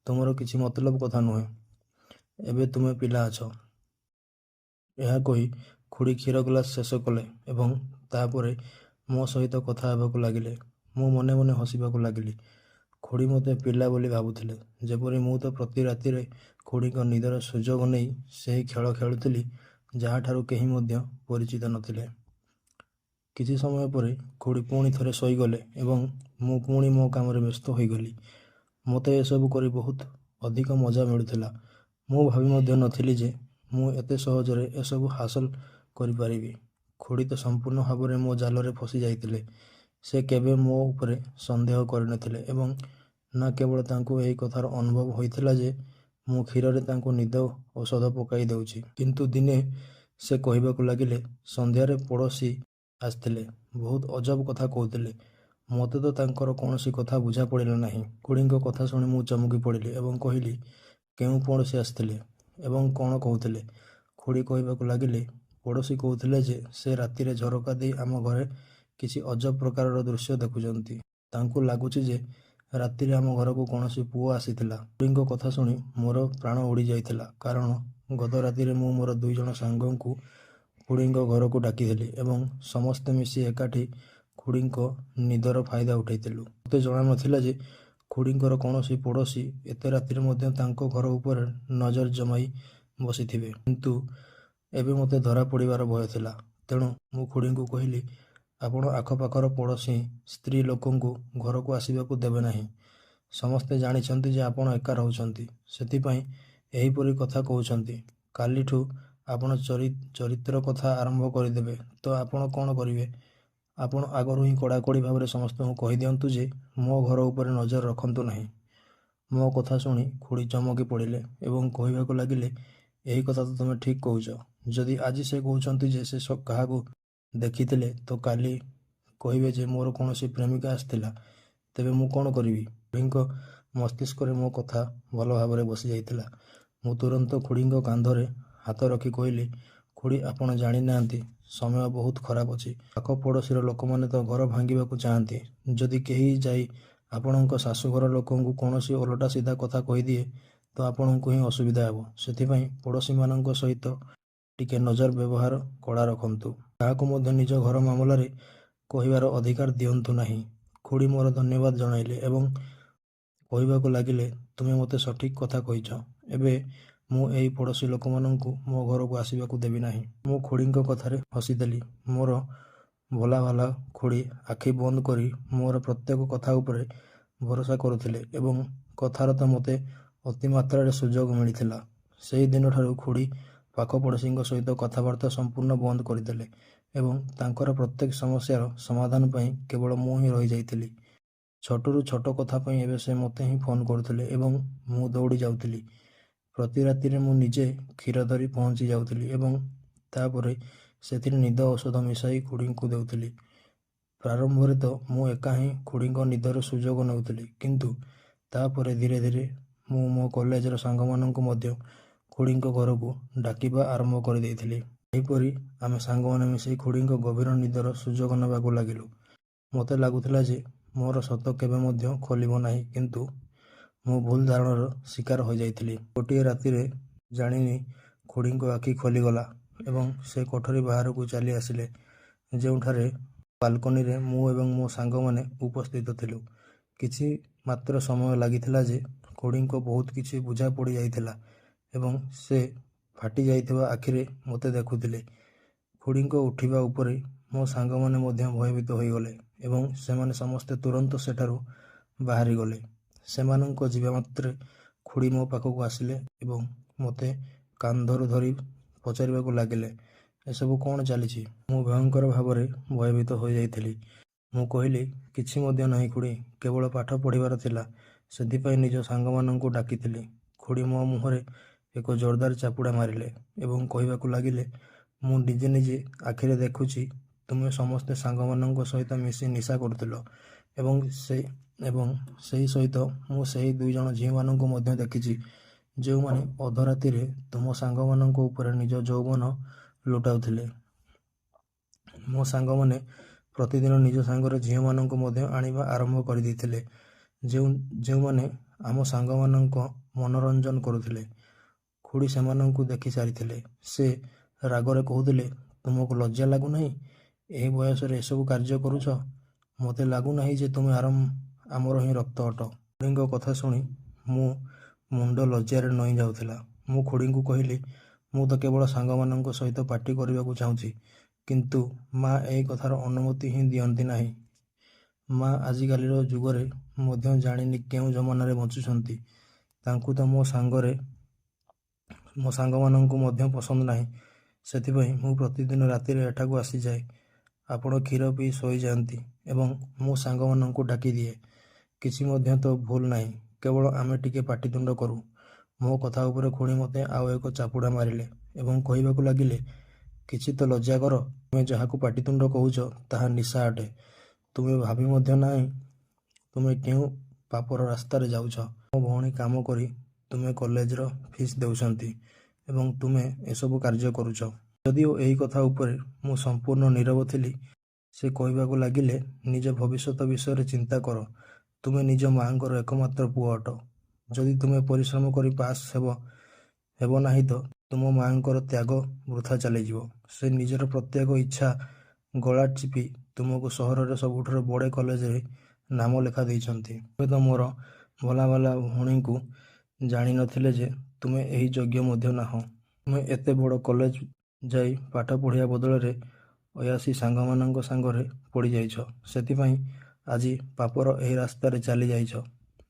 ତୁମର କିଛି ମତଲବ କଥା ନୁହେଁ। ଏବେ ତୁମେ ପିଲା ଅଛ। ଏହା କହି ଖୁଡ଼ି କ୍ଷୀର ଗ୍ଲାସ୍ ଶେଷ କଲେ ଏବଂ ତାପରେ ମୋ ସହିତ କଥା ହେବାକୁ ଲାଗିଲେ। ମୁଁ ମନେ ମନେ ହସିବାକୁ ଲାଗିଲି। ଖୁଡ଼ି ମୋତେ ପିଲା ବୋଲି ଭାବୁଥିଲେ, ଯେପରି ମୁଁ ତ ପ୍ରତି ରାତିରେ ଖୁଡ଼ିଙ୍କ ନିଦର ସୁଯୋଗ ନେଇ ସେହି ଖେଳ ଖେଳୁଥିଲି ଯାହାଠାରୁ କେହି ମଧ୍ୟ ପରିଚିତ ନଥିଲେ। କିଛି ସମୟ ପରେ ଖୁଡ଼ି ପୁଣି ଥରେ ଶୋଇଗଲେ ଏବଂ ମୁଁ ପୁଣି ମୋ କାମରେ ବ୍ୟସ୍ତ ହୋଇଗଲି। ମୋତେ ଏସବୁ କରି ବହୁତ ଅଧିକ ମଜା ମିଳୁଥିଲା। ମୁଁ ଭାବି ମଧ୍ୟ ନଥିଲି ଯେ ମୁଁ ଏତେ ସହଜରେ ଏସବୁ ହାସଲ କରିପାରିବି। ଖୁଡ଼ି ତ ସମ୍ପୂର୍ଣ୍ଣ ଭାବରେ ମୋ ଜାଲରେ ଫସି ଯାଇଥିଲେ। ସେ କେବେ ମୋ ଉପରେ ସନ୍ଦେହ କରିନଥିଲେ ଏବଂ ନା କେବଳ ତାଙ୍କୁ ଏହି କଥାର ଅନୁଭବ ହୋଇଥିଲା ଯେ ମୁଁ କ୍ଷୀରରେ ତାଙ୍କୁ ନିଦ ଔଷଧ ପକାଇ ଦେଉଛି। କିନ୍ତୁ ଦିନେ ସେ କହିବାକୁ ଲାଗିଲେ, ସନ୍ଧ୍ୟାରେ ପଡ଼ୋଶୀ ଆସିଥିଲେ। ବହୁତ ଅଜବ କଥା କହୁଥିଲେ। ମୋତେ ତ ତାଙ୍କର କୌଣସି କଥା ବୁଝା ପଡ଼ିଲା ନାହିଁ। ଖୁଡ଼ିଙ୍କ କଥା ଶୁଣି ମୁଁ ଚମକି ପଡ଼ିଲି ଏବଂ କହିଲି, କେଉଁ ପଡ଼ୋଶୀ ଆସିଥିଲେ ଏବଂ କ'ଣ କହୁଥିଲେ? ଖୁଡ଼ି କହିବାକୁ ଲାଗିଲେ, ପଡ଼ୋଶୀ କହୁଥିଲେ ଯେ ସେ ରାତିରେ ଝରକା ଦେଇ ଆମ ଘରେ କିଛି ଅଜବ ପ୍ରକାରର ଦୃଶ୍ୟ ଦେଖୁଛନ୍ତି। ତାଙ୍କୁ ଲାଗୁଛି ଯେ ରାତିରେ ଆମ ଘରକୁ କୌଣସି ପୁଅ ଆସିଥିଲା। ଖୁଡ଼ିଙ୍କ କଥା ଶୁଣି ମୋର ପ୍ରାଣ ଉଡ଼ିଯାଇଥିଲା, କାରଣ ଗତ ରାତିରେ ମୁଁ ମୋର 2 ଜଣ ସାଙ୍ଗଙ୍କୁ ଖୁଡ଼ିଙ୍କ ଘରକୁ ଡାକିଥିଲି ଏବଂ ସମସ୍ତେ ମିଶି ଏକାଠି ଖୁଡ଼ିଙ୍କ ନିଦର ଫାଇଦା ଉଠାଇଥିଲୁ। ମୋତେ ଜଣା ନଥିଲା ଯେ ଖୁଡ଼ିଙ୍କର କୌଣସି ପଡ଼ୋଶୀ ଏତେ ରାତିରେ ମଧ୍ୟ ତାଙ୍କ ଘର ଉପରେ ନଜର ଜମାଇ ବସିଥିବେ। କିନ୍ତୁ ଏବେ ମୋତେ ଧରା ପଡ଼ିବାର ଭୟ ଥିଲା। ତେଣୁ ମୁଁ ଖୁଡ଼ିଙ୍କୁ କହିଲି, ଆପଣ ଆଖପାଖର ପଡ଼ୋଶୀ ସ୍ତ୍ରୀ ଲୋକଙ୍କୁ ଘରକୁ ଆସିବାକୁ ଦେବେ ନାହିଁ। ସମସ୍ତେ ଜାଣିଛନ୍ତି ଯେ ଆପଣ ଏକା ରହୁଛନ୍ତି, ସେଥିପାଇଁ ଏହିପରି କଥା କହୁଛନ୍ତି। କାଲିଠୁ ଆପଣ ଚରିତ୍ର କଥା ଆରମ୍ଭ କରିଦେବେ ତ ଆପଣ କ'ଣ କରିବେ? ଆପଣ ଆଗରୁ ହିଁ କଡ଼ାକଡ଼ି ଭାବରେ ସମସ୍ତଙ୍କୁ କହିଦିଅନ୍ତୁ ଯେ ମୋ ଘର ଉପରେ ନଜର ରଖନ୍ତୁ ନାହିଁ। ମୋ କଥା ଶୁଣି ଖୁଡ଼ି ଚମକି ପଡ଼ିଲେ ଏବଂ କହିବାକୁ ଲାଗିଲେ, ଏହି କଥା ତ ତୁମେ ଠିକ୍ କହୁଛ। ଯଦି ଆଜି ସେ କହୁଛନ୍ତି ଯେ ସେ କାହାକୁ ଦେଖିଥିଲେ ତ କାଲି କହିବେ ଯେ ମୋର କୌଣସି ପ୍ରେମିକା ଆସିଥିଲା, ତେବେ ମୁଁ କ'ଣ କରିବି? ଖୁଡ଼ିଙ୍କ ମସ୍ତିଷ୍କରେ ମୋ କଥା ଭଲ ଭାବରେ ବସିଯାଇଥିଲା। ମୁଁ ତୁରନ୍ତ ଖୁଡ଼ିଙ୍କ କାନ୍ଧରେ ହାତ ରଖି କହିଲି, ଖୁଡ଼ି, ଆପଣ ଜାଣିନାହାନ୍ତି, ସମୟ ବହୁତ ଖରାପ ଅଛି। ପାଖ ପଡ଼ୋଶୀର ଲୋକମାନେ ତ ଘର ଭାଙ୍ଗିବାକୁ ଚାହାନ୍ତି। ଯଦି କେହି ଯାଇ ଆପଣଙ୍କ ଶାଶୁଘର ଲୋକଙ୍କୁ କୌଣସି ଓଲଟା ସିଧା କଥା କହିଦିଏ ତ ଆପଣଙ୍କୁ ହିଁ ଅସୁବିଧା ହେବ। ସେଥିପାଇଁ ପଡ଼ୋଶୀମାନଙ୍କ ସହିତ ଟିକେ ନଜର ବ୍ୟବହାର କଡ଼ା ରଖନ୍ତୁ। କାହାକୁ ମଧ୍ୟ ନିଜ ଘର ମାମଲାରେ କହିବାର ଅଧିକାର ଦିଅନ୍ତୁ ନାହିଁ। ଖୁଡ଼ି ମୋର ଧନ୍ୟବାଦ ଜଣାଇଲେ ଏବଂ କହିବାକୁ ଲାଗିଲେ, ତୁମେ ମୋତେ ସଠିକ୍ କଥା କହିଛ। ଏବେ ମୁଁ ଏହି ପଡ଼ୋଶୀ ଲୋକମାନଙ୍କୁ ମୋ ଘରକୁ ଆସିବାକୁ ଦେବି ନାହିଁ। ମୁଁ ଖୁଡ଼ିଙ୍କ କଥାରେ ହସିଦେଲି। ମୋର ଭଲା ଭାଲା ଖୁଡ଼ି ଆଖି ବନ୍ଦ କରି ମୋର ପ୍ରତ୍ୟେକ କଥା ଉପରେ ଭରସା କରୁଥିଲେ ଏବଂ କଥାର ତ ମୋତେ ଅତିମାତ୍ରାରେ ସୁଯୋଗ ମିଳିଥିଲା। ସେହି ଦିନଠାରୁ ଖୁଡ଼ି ପାଖ ପଡ଼ୋଶୀଙ୍କ ସହିତ କଥାବାର୍ତ୍ତା ସମ୍ପୂର୍ଣ୍ଣ ବନ୍ଦ କରିଦେଲେ ଏବଂ ତାଙ୍କର ପ୍ରତ୍ୟେକ ସମସ୍ୟାର ସମାଧାନ ପାଇଁ କେବଳ ମୁଁ ହିଁ ରହିଯାଇଥିଲି। ଛୋଟରୁ ଛୋଟ କଥା ପାଇଁ ଏବେ ସେ ମୋତେ ହିଁ ଫୋନ୍ କରୁଥିଲେ ଏବଂ ମୁଁ ଦୌଡ଼ି ଯାଉଥିଲି। ପ୍ରତି ରାତିରେ ମୁଁ ନିଜେ କ୍ଷୀର ଧରି ପହଞ୍ଚି ଯାଉଥିଲି ଏବଂ ତାପରେ ସେଥିରେ ନିଦ ଔଷଧ ମିଶାଇ ଖୁଡ଼ିଙ୍କୁ ଦେଉଥିଲି। ପ୍ରାରମ୍ଭରେ ତ ମୁଁ ଏକା ହିଁ ଖୁଡ଼ିଙ୍କ ନିଦର ସୁଯୋଗ ନେଉଥିଲି, କିନ୍ତୁ ତାପରେ ଧୀରେ ଧୀରେ ମୁଁ ମୋ କଲେଜର ସାଙ୍ଗମାନଙ୍କୁ ମଧ୍ୟ ଖୁଡ଼ିଙ୍କ ଘରକୁ ଡାକିବା ଆରମ୍ଭ କରିଦେଇଥିଲି। ଏହିପରି ଆମେ ସାଙ୍ଗମାନେ ମିଶି ଖୁଡ଼ିଙ୍କ ଗଭୀର ନିଦର ସୁଯୋଗ ନେବାକୁ ଲାଗିଲୁ। ମୋତେ ଲାଗୁଥିଲା ଯେ ମୋର ସତ କେବେ ମଧ୍ୟ ଖୋଲିବ ନାହିଁ, କିନ୍ତୁ ମୁଁ ଭୁଲ ଧାରଣାର ଶିକାର ହୋଇଯାଇଥିଲି। ଗୋଟିଏ ରାତିରେ ଜାଣିନି ଖୁଡ଼ିଙ୍କ ଆଖି ଖୋଲିଗଲା ଏବଂ ସେ କୋଠରୀ ବାହାରକୁ ଚାଲି ଆସିଲେ, ଯେଉଁଠାରେ ବାଲକୋନିରେ ମୁଁ ଏବଂ ମୋ ସାଙ୍ଗମାନେ ଉପସ୍ଥିତ ଥିଲୁ। କିଛି ମାତ୍ର ସମୟ ଲାଗିଥିଲା ଯେ ଖୁଡ଼ିଙ୍କ ବହୁତ କିଛି ବୁଝା ପଡ଼ିଯାଇଥିଲା ଏବଂ ସେ ଫାଟି ଯାଇଥିବା ଆଖିରେ ମୋତେ ଦେଖୁଥିଲେ। ଖୁଡ଼ିଙ୍କ ଉଠିବା ଉପରେ ମୋ ସାଙ୍ଗମାନେ ମଧ୍ୟ ଭୟଭୀତ ହୋଇଗଲେ ଏବଂ ସେମାନେ ସମସ୍ତେ ତୁରନ୍ତ ସେଠାରୁ ବାହାରିଗଲେ। ସେମାନଙ୍କ ଯିବା ମାତ୍ରେ ଖୁଡ଼ି ମୋ ପାଖକୁ ଆସିଲେ ଏବଂ ମୋତେ କାନ୍ଧରୁ ଧରି ପଚାରିବାକୁ ଲାଗିଲେ, ଏସବୁ କ'ଣ ଚାଲିଛି? ମୁଁ ଭୟଙ୍କର ଭାବରେ ଭୟଭୀତ ହୋଇଯାଇଥିଲି। ମୁଁ କହିଲି, କିଛି ମଧ୍ୟ ନାହିଁ ଖୁଡ଼ି, କେବଳ ପାଠ ପଢ଼ିବାର ଥିଲା, ସେଥିପାଇଁ ନିଜ ସାଙ୍ଗମାନଙ୍କୁ ଡାକିଥିଲି। ଖୁଡ଼ି ମୋ ମୁହଁରେ ଏକ ଜୋରଦାର ଚାପୁଡ଼ା ମାରିଲେ ଏବଂ କହିବାକୁ ଲାଗିଲେ, ମୁଁ ନିଜେ ନିଜେ ଆଖିରେ ଦେଖୁଛି ତୁମେ ସମସ୍ତେ ସାଙ୍ଗମାନଙ୍କ ସହିତ ମିଶି ନିଶା କରୁଥିଲ ଏବଂ ସେହି ସହିତ ମୁଁ ସେହି 2 ଜଣ ଝିଅମାନଙ୍କୁ ମଧ୍ୟ ଦେଖିଛି, ଯେଉଁମାନେ ଅଧରାତିରେ ତୁମ ସାଙ୍ଗମାନଙ୍କ ଉପରେ ନିଜ ଯୌବନ ଲୁଟାଉଥିଲେ। ମୋ ସାଙ୍ଗମାନେ ପ୍ରତିଦିନ ନିଜ ସାଙ୍ଗରେ ଝିଅମାନଙ୍କୁ ମଧ୍ୟ ଆଣିବା ଆରମ୍ଭ କରିଦେଇଥିଲେ, ଯେଉଁମାନେ ଆମ ସାଙ୍ଗମାନଙ୍କ ମନୋରଞ୍ଜନ କରୁଥିଲେ। ଖୁଡ଼ି ସେମାନଙ୍କୁ ଦେଖି ସାରିଥିଲେ। ସେ ରାଗରେ କହୁଥିଲେ, ତୁମକୁ ଲଜ୍ଜା ଲାଗୁନାହିଁ? ଏହି ବୟସରେ ଏସବୁ କାର୍ଯ୍ୟ କରୁଛ? ମୋତେ ଲାଗୁନାହିଁ ଯେ ତୁମେ ଆମର ହିଁ ରକ୍ତ ଅଟ। ଖୁଡ଼ୀଙ୍କ କଥା ଶୁଣି ମୋ ମୁଣ୍ଡ ଲଜ୍ଜାରେ ନଇଁ ଯାଉଥିଲା। ମୁଁ ଖୁଡ଼ୀଙ୍କୁ କହିଲି, ମୁଁ ତ କେବଳ ସାଙ୍ଗମାନଙ୍କ ସହିତ ପାର୍ଟି କରିବାକୁ ଚାହୁଁଛି, କିନ୍ତୁ ମା ଏହି କଥାର ଅନୁମତି ହିଁ ଦିଅନ୍ତି ନାହିଁ। ମା ଆଜିକାଲିର ଯୁଗରେ ମଧ୍ୟ ଜାଣିନି କେଉଁ ଜମାନାରେ ବଞ୍ଚୁଛନ୍ତି। ତାଙ୍କୁ ତ ମୋ ସାଙ୍ଗମାନଙ୍କୁ ମଧ୍ୟ ପସନ୍ଦ ନାହିଁ। ସେଥିପାଇଁ ମୁଁ ପ୍ରତିଦିନ ରାତିରେ ଏଠାକୁ ଆସିଯାଏ। ଆପଣ କ୍ଷୀର ପିଇ ଶୋଇଯାଆନ୍ତି ଏବଂ ମୁଁ ସାଙ୍ଗମାନଙ୍କୁ ଡାକିଦିଏ। କିଛି ମଧ୍ୟ ତ ଭୁଲ ନାହିଁ, କେବଳ ଆମେ ଟିକେ ପାଟିତୁଣ୍ଡ କରୁ। ମୋ କଥା ଉପରେ ଖୁଡ଼ୀ ମୋତେ ଆଉ ଏକ ଚାପୁଡ଼ା ମାରିଲେ ଏବଂ କହିବାକୁ ଲାଗିଲେ, କିଛି ତ ଲଜ୍ଜା କର। ତୁମେ ଯାହାକୁ ପାଟିତୁଣ୍ଡ କହୁଛ ତାହା ନିଶା ଅଟେ। ତୁମେ ଭାବି ମଧ୍ୟ ନାହିଁ ତୁମେ କେଉଁ ପାପର ରାସ୍ତାରେ ଯାଉଛ। ମୋ ଭଉଣୀ କାମ କରି ତୁମେ କଲେଜର ଫିସ୍ ଦେଉଛନ୍ତି ଏବଂ ତୁମେ ଏସବୁ କାର୍ଯ୍ୟ କରୁଛ। ଯଦିଓ ଏହି କଥା ଉପରେ ମୁଁ ସମ୍ପୂର୍ଣ୍ଣ ନୀରବ ଥିଲି, ସେ କହିବାକୁ ଲାଗିଲେ, ନିଜ ଭବିଷ୍ୟତ ବିଷୟରେ ଚିନ୍ତା କର। ତୁମେ ନିଜ ମାଆଙ୍କର ଏକମାତ୍ର ପୁଅ ଅଟ। ଯଦି ତୁମେ ପରିଶ୍ରମ କରି ପାସ୍ ହେବ ନାହିଁ ତ ତୁମ ମାଆଙ୍କର ତ୍ୟାଗ ବୃଥା ଚାଲିଯିବ। ସେ ନିଜର ପ୍ରତ୍ୟେକ ଇଚ୍ଛା ଗଳା ଚିପି ତୁମକୁ ସହରର ସବୁଠାରୁ ବଡ଼ କଲେଜରେ ନାମ ଲେଖା ଦେଇଛନ୍ତି। ହୁଏତ ମୋର ଭଲା ଭଉଣୀଙ୍କୁ ଜାଣିନଥିଲେ ଯେ ତୁମେ ଏହି ଯୋଗ୍ୟ ମଧ୍ୟ ନାହଁ। ତୁମେ ଏତେ ବଡ଼ କଲେଜ ଯାଇ ପାଠ ପଢ଼ିବା ବଦଳରେ ଅୟାସୀ ସାଙ୍ଗମାନଙ୍କ ସାଙ୍ଗରେ ପଡ଼ିଯାଇଛ। ସେଥିପାଇଁ ଆଜି ପାପର ଏହି ରାସ୍ତାରେ ଚାଲିଯାଇଛ।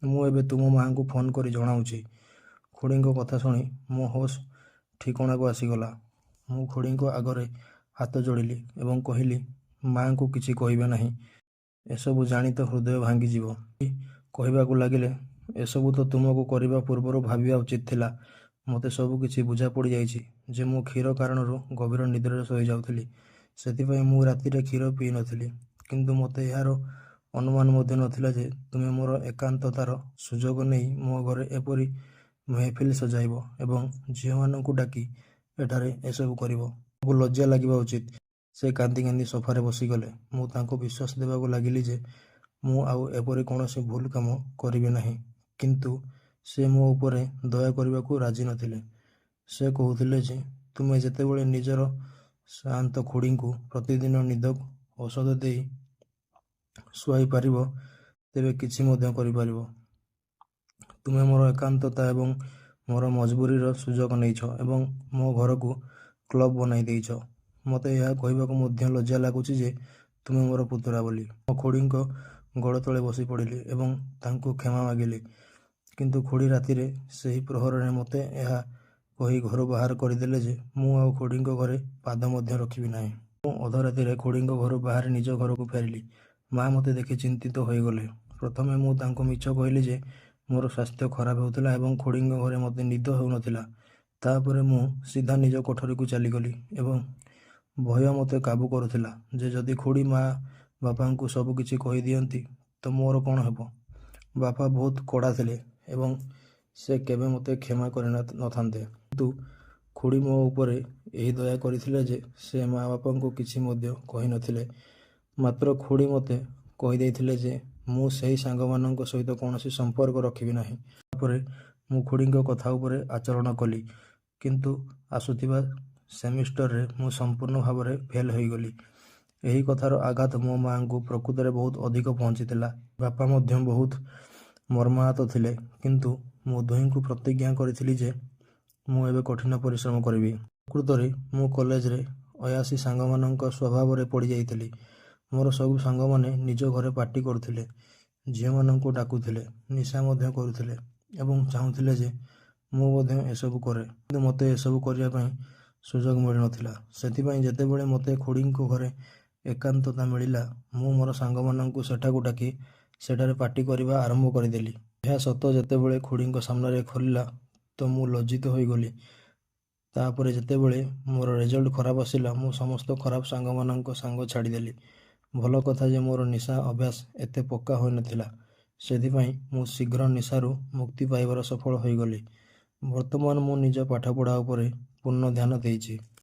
ମୁଁ ଏବେ ତୁମ ମାଆଙ୍କୁ ଫୋନ୍ କରି ଜଣାଉଛି। ଖୁଡ଼ୀଙ୍କ କଥା ଶୁଣି ମୋ ହୋସ୍ ଠିକଣାକୁ ଆସିଗଲା। ମୁଁ ଖୁଡ଼ୀଙ୍କ ଆଗରେ ହାତ ଯୋଡ଼ିଲି ଏବଂ କହିଲି, ମାଆଙ୍କୁ କିଛି କହିବେ ନାହିଁ। ଏସବୁ ଜାଣି ତ ହୃଦୟ ଭାଙ୍ଗିଯିବ। ଖୁଡ଼ୀ କହିବାକୁ ଲାଗିଲେ, ଏସବୁ ତ ତୁମକୁ କରିବା ପୂର୍ବରୁ ଭାବିବା ଉଚିତ ଥିଲା। ମୋତେ ସବୁ କିଛି ବୁଝା ପଡ଼ିଯାଇଛି ଯେ ମୁଁ କ୍ଷୀର କାରଣରୁ ଗଭୀର ନିଦ୍ରାରେ ଶୋଇଯାଉଥିଲି। ସେଥିପାଇଁ ମୁଁ ରାତିରେ କ୍ଷୀର ପିଇନଥିଲି। କିନ୍ତୁ ମୋତେ ଏହାର ଅନୁମାନ ମଧ୍ୟ ନଥିଲା ଯେ ତୁମେ ମୋର ଏକାନ୍ତତାର ସୁଯୋଗ ନେଇ ମୋ ଘରେ ଏପରି ମେହଫିଲ ସଜାଇବ ଏବଂ ଝିଅମାନଙ୍କୁ ଡାକି ଏଠାରେ ଏସବୁ କରିବ। ତୁମକୁ ଲଜ୍ଜା ଲାଗିବା ଉଚିତ। ସେ କାନ୍ଦି କାନ୍ଦି ସୋଫାରେ ବସିଗଲେ। ମୁଁ ତାଙ୍କୁ ବିଶ୍ୱାସ ଦେବାକୁ ଲାଗିଲି ଯେ ମୁଁ ଆଉ ଏପରି କୌଣସି ଭୁଲ କାମ କରିବି ନାହିଁ। କିନ୍ତୁ ସେ ମୋ ଉପରେ ଦୟା କରିବାକୁ ରାଜି ନଥିଲେ। ସେ କହୁଥିଲେ ଯେ ତୁମେ ଯେତେବେଳେ ନିଜର ସାଆନ୍ତ ଖୁଡ଼ୀଙ୍କୁ ପ୍ରତିଦିନ ନିଦ ଔଷଧ ଦେଇ ଶୁଆଇ ପାରିବ, ତେବେ କିଛି ମଧ୍ୟ କରିପାରିବ। ତୁମେ ମୋର ଏକାନ୍ତତା ଏବଂ ମୋର ମଜବୁରିର ସୁଯୋଗ ନେଇଛ ଏବଂ ମୋ ଘରକୁ କ୍ଲବ୍ ବନାଇ ଦେଇଛ। ମୋତେ ଏହା କହିବାକୁ ମଧ୍ୟ ଲଜ୍ଜା ଲାଗୁଛି ଯେ ତୁମେ ମୋର ପୁତୁରା ବୋଲି। ମୋ ଖୁଡ଼ୀଙ୍କ ଗୋଡ଼ତଳେ ବସି ପଡ଼ିଲି ଏବଂ ତାଙ୍କୁ କ୍ଷମା ମାଗିଲି। କିନ୍ତୁ ଖୁଡ଼ୀ ରାତିରେ ସେହି ପ୍ରହରରେ ମୋତେ ଏହା କହି ଘରୁ ବାହାର କରିଦେଲେ ଯେ ମୁଁ ଆଉ ଖୁଡ଼ୀଙ୍କ ଘରେ ପାଦ ମଧ୍ୟ ରଖିବି ନାହିଁ। ମୁଁ ଅଧରାତିରେ ଖୁଡ଼ୀଙ୍କ ଘରୁ ବାହାରି ନିଜ ଘରକୁ ଫେରିଲି। ମା ମୋତେ ଦେଖି ଚିନ୍ତିତ ହୋଇଗଲେ। ପ୍ରଥମେ ମୁଁ ତାଙ୍କୁ ମିଛ କହିଲି ଯେ ମୋର ସ୍ୱାସ୍ଥ୍ୟ ଖରାପ ହେଉଥିଲା ଏବଂ ଖୁଡ଼ୀଙ୍କ ଘରେ ମୋତେ ନିଦ ହେଉନଥିଲା। ତାପରେ ମୁଁ ସିଧା ନିଜ କୋଠରୀକୁ ଚାଲିଗଲି ଏବଂ ଭୟ ମୋତେ କାବୁ କରୁଥିଲା ଯେ ଯଦି ଖୁଡ଼ୀ ମା ବାପାଙ୍କୁ ସବୁ କିଛି କହିଦିଅନ୍ତି ତ ମୋର କ'ଣ ହେବ। ବାପା ବହୁତ କଡ଼ା ଥିଲେ ଏବଂ ସେ କେବେ ମୋତେ କ୍ଷମା କରିନଥାନ୍ତେ। କିନ୍ତୁ ଖୁଡ଼ୀ ମୋ ଉପରେ ଏହି ଦୟା କରିଥିଲେ ଯେ ସେ ମା ବାପାଙ୍କୁ କିଛି ମଧ୍ୟ କହିନଥିଲେ। ମାତ୍ର ଖୁଡ଼ୀ ମୋତେ କହିଦେଇଥିଲେ ଯେ ମୁଁ ସେହି ସାଙ୍ଗମାନଙ୍କ ସହିତ କୌଣସି ସମ୍ପର୍କ ରଖିବି ନାହିଁ। ତାପରେ ମୁଁ ଖୁଡ଼ୀଙ୍କ କଥା ଉପରେ ଆଚରଣ କଲି। କିନ୍ତୁ ଆସୁଥିବା ସେମିଷ୍ଟରରେ ମୁଁ ସମ୍ପୂର୍ଣ୍ଣ ଭାବରେ ଫେଲ୍ ହୋଇଗଲି। ଏହି କଥାର ଆଘାତ ମୋ ମାଆଙ୍କୁ ପ୍ରକୃତରେ ବହୁତ ଅଧିକ ପହଞ୍ଚିଥିଲା। ବାପା ମଧ୍ୟ ବହୁତ ମର୍ମାହତ ଥିଲେ। କିନ୍ତୁ ମୁଁ ଦୁହିଁଙ୍କୁ ପ୍ରତିଜ୍ଞା କରିଥିଲି ଯେ ମୁଁ ଏବେ କଠିନ ପରିଶ୍ରମ କରିବି। ପ୍ରକୃତରେ ମୁଁ କଲେଜରେ ଅୟାସୀ ସାଙ୍ଗମାନଙ୍କ ସ୍ୱଭାବରେ ପଡ଼ିଯାଇଥିଲି। ମୋର ସବୁ ସାଙ୍ଗମାନେ ନିଜ ଘରେ ପାର୍ଟି କରୁଥିଲେ, ଝିଅମାନଙ୍କୁ ଡାକୁଥିଲେ, ନିଶା ମଧ୍ୟ କରୁଥିଲେ ଏବଂ ଚାହୁଁଥିଲେ ଯେ ମୁଁ ମଧ୍ୟ ଏସବୁ କରେ। କିନ୍ତୁ ମୋତେ ଏସବୁ କରିବା ପାଇଁ ସୁଯୋଗ ମିଳୁନଥିଲା। ସେଥିପାଇଁ ଯେତେବେଳେ ମୋତେ ଖୁଡ଼ୀଙ୍କ ଘରେ ଏକାନ୍ତତା ମିଳିଲା, ମୁଁ ମୋର ସାଙ୍ଗମାନଙ୍କୁ ସେଠାକୁ ଡାକି ସେଠାରେ ପାର୍ଟି କରିବା ଆରମ୍ଭ କରିଦେଲି। ଏହା ସତ ଯେତେବେଳେ ଖୁଡ଼ୀଙ୍କ ସାମ୍ନାରେ ଖୋଲିଲା ତ ମୁଁ ଲଜ୍ଜିତ ହୋଇଗଲି। ତାପରେ ଯେତେବେଳେ ମୋର ରେଜଲ୍ଟ ଖରାପ ଆସିଲା, ମୁଁ ସମସ୍ତ ଖରାପ ସାଙ୍ଗମାନଙ୍କ ସାଙ୍ଗ ଛାଡ଼ିଦେଲି। ଭଲ କଥା ଯେ ମୋର ନିଶା ଅଭ୍ୟାସ ଏତେ ପକ୍କା ହୋଇନଥିଲା। ସେଥିପାଇଁ ମୁଁ ଶୀଘ୍ର ନିଶାରୁ ମୁକ୍ତି ପାଇବାରେ ସଫଳ ହୋଇଗଲି। ବର୍ତ୍ତମାନ ମୁଁ ନିଜ ପାଠପଢ଼ା ଉପରେ ପୂର୍ଣ୍ଣ ଧ୍ୟାନ ଦେଇଛି।